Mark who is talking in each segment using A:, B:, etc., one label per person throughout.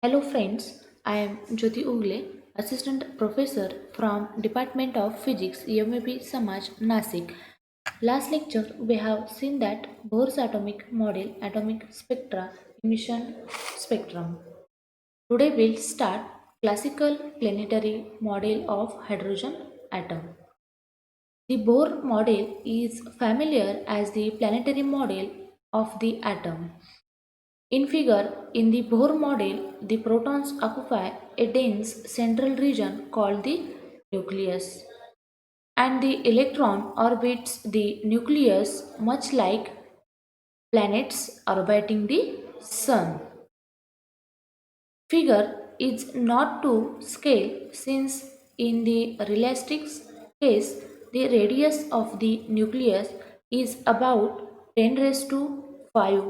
A: Hello friends, I am Jyoti Ugle, Assistant Professor from Department of Physics, UMAP Samaj, Nasik. Last lecture we have seen that Bohr's atomic model, atomic spectra, emission spectrum. Today we'll start classical planetary model of hydrogen atom. The Bohr model is familiar as the planetary model of the atom. In figure, in the Bohr model, the protons occupy a dense central region called the nucleus, and the electron orbits the nucleus much like planets orbiting the sun. Figure is not to scale since in the realistic case the radius of the nucleus is about 10 raised to 5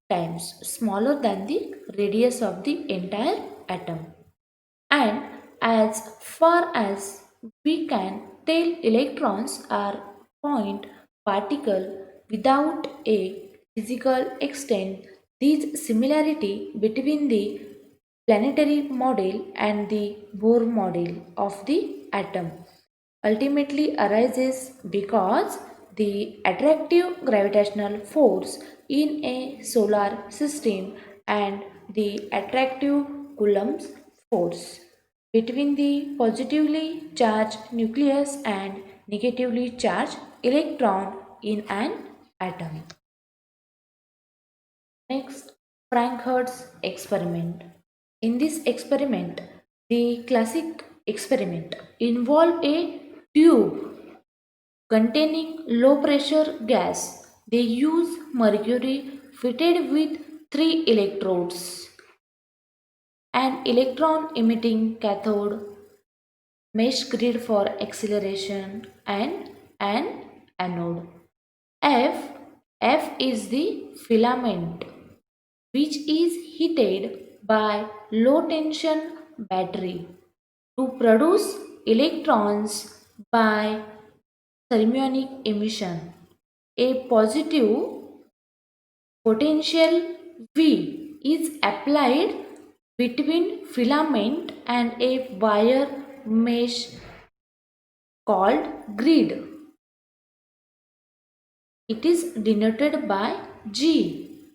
A: times smaller than the radius of the entire atom. And as far as we can tell, electrons are point particle without a physical extent. This similarity between the planetary model and the Bohr model of the atom ultimately arises because the attractive gravitational force in a solar system and the attractive Coulomb's force between the positively charged nucleus and negatively charged electron in an atom. Next, Frank Hertz's experiment. In this experiment, the classic experiment involved a tube containing low pressure gas. They use mercury fitted with three electrodes, an electron emitting cathode, mesh grid for acceleration, and an anode. F F is the filament which is heated by low tension battery to produce electrons by thermionic emission. A positive potential V is applied between filament and a wire mesh called grid. It is denoted by G.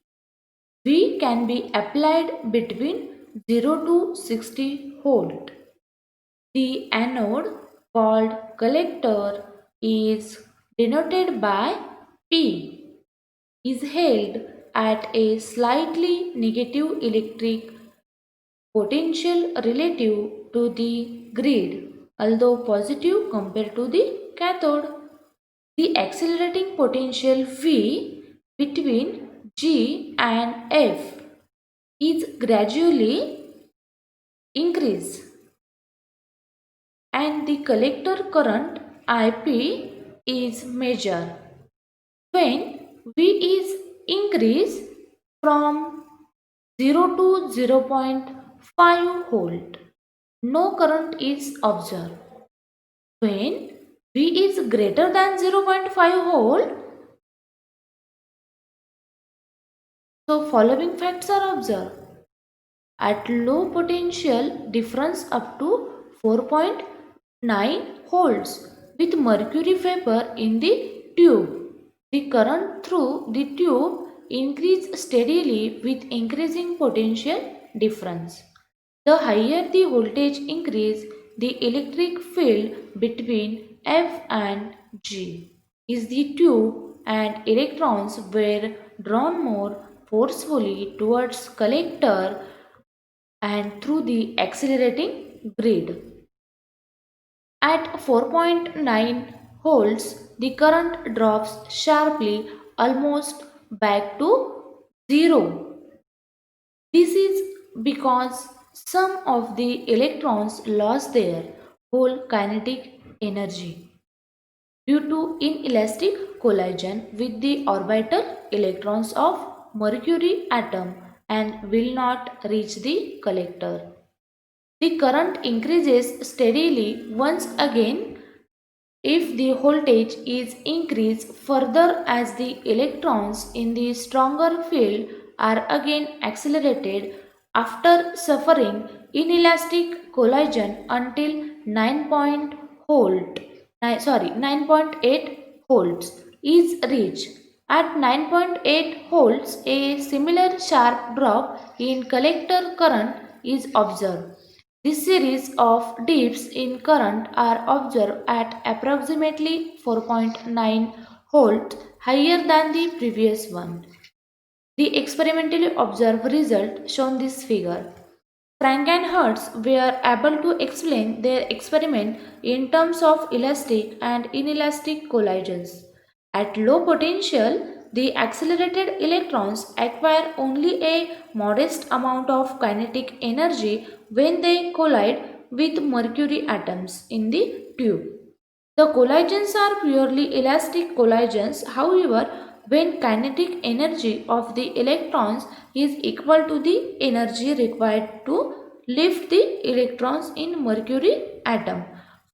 A: V can be applied between 0 to 60 volt. The anode called collector is denoted by P is held at a slightly negative electric potential relative to the grid, although positive compared to the cathode. The accelerating potential V between G and F is gradually increased, and the collector current IP is measured. When V is increased from 0 to 0.5 volt, no current is observed. When V is greater than 0.5 volt, so following facts are observed. At low potential difference up to 4.9 volts with mercury vapor in the tube. The current through the tube increases steadily with increasing potential difference. The higher the voltage increase, the electric field between F and G is the tube, and electrons were drawn more forcefully towards collector and through the accelerating grid. At 4.9 volts, the current drops sharply almost back to zero. This is because some of the electrons lost their whole kinetic energy due to inelastic collision with the orbital electrons of mercury atom and will not reach the collector. The current increases steadily once again if the voltage is increased further as the electrons in the stronger field are again accelerated After suffering inelastic collision until 9.8 volts is reached. At 9.8 volts, a similar sharp drop in collector current is observed. This series of dips in current are observed at approximately 4.9 volts higher than the previous one. The experimentally observed result shown this figure. Frank and Hertz were able to explain their experiment in terms of elastic and inelastic collisions. At low potential, the accelerated electrons acquire only a modest amount of kinetic energy when they collide with mercury atoms in the tube. The collisions are purely elastic collisions, however, when kinetic energy of the electrons is equal to the energy required to lift the electrons in mercury atom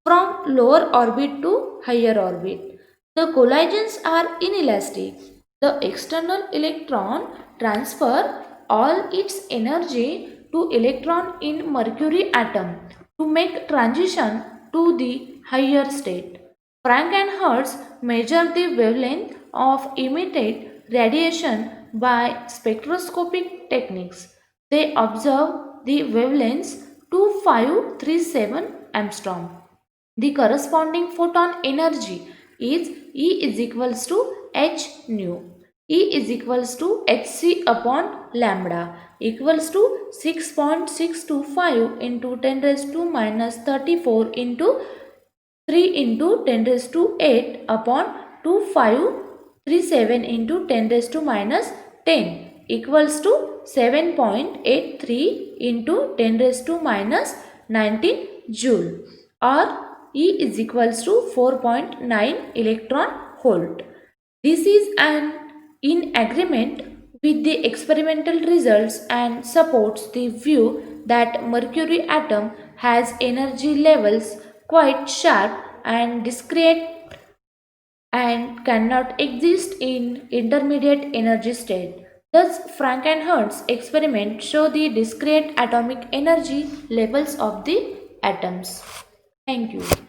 A: from lower orbit to higher orbit. The collisions are inelastic. The external electron transfer all its energy to electron in mercury atom to make transition to the higher state. Frank and Hertz measured the wavelength of emitted radiation by spectroscopic techniques. They observed the wavelengths 2537 angstrom. The corresponding photon energy is E is equals to h nu. E is equals to hc upon lambda equals to 6.625 into 10 raised to minus 34 into 3 into 10 raised to 8 upon 2537 into 10 raised to minus 10 equals to 7.83 into 10 raised to minus 19 joule, or E is equals to 4.9 electron volt. This is in agreement with the experimental results and supports the view that mercury atom has energy levels quite sharp and discrete and cannot exist in intermediate energy state. Thus, Frank and Hertz experiment show the discrete atomic energy levels of the atoms. Thank you.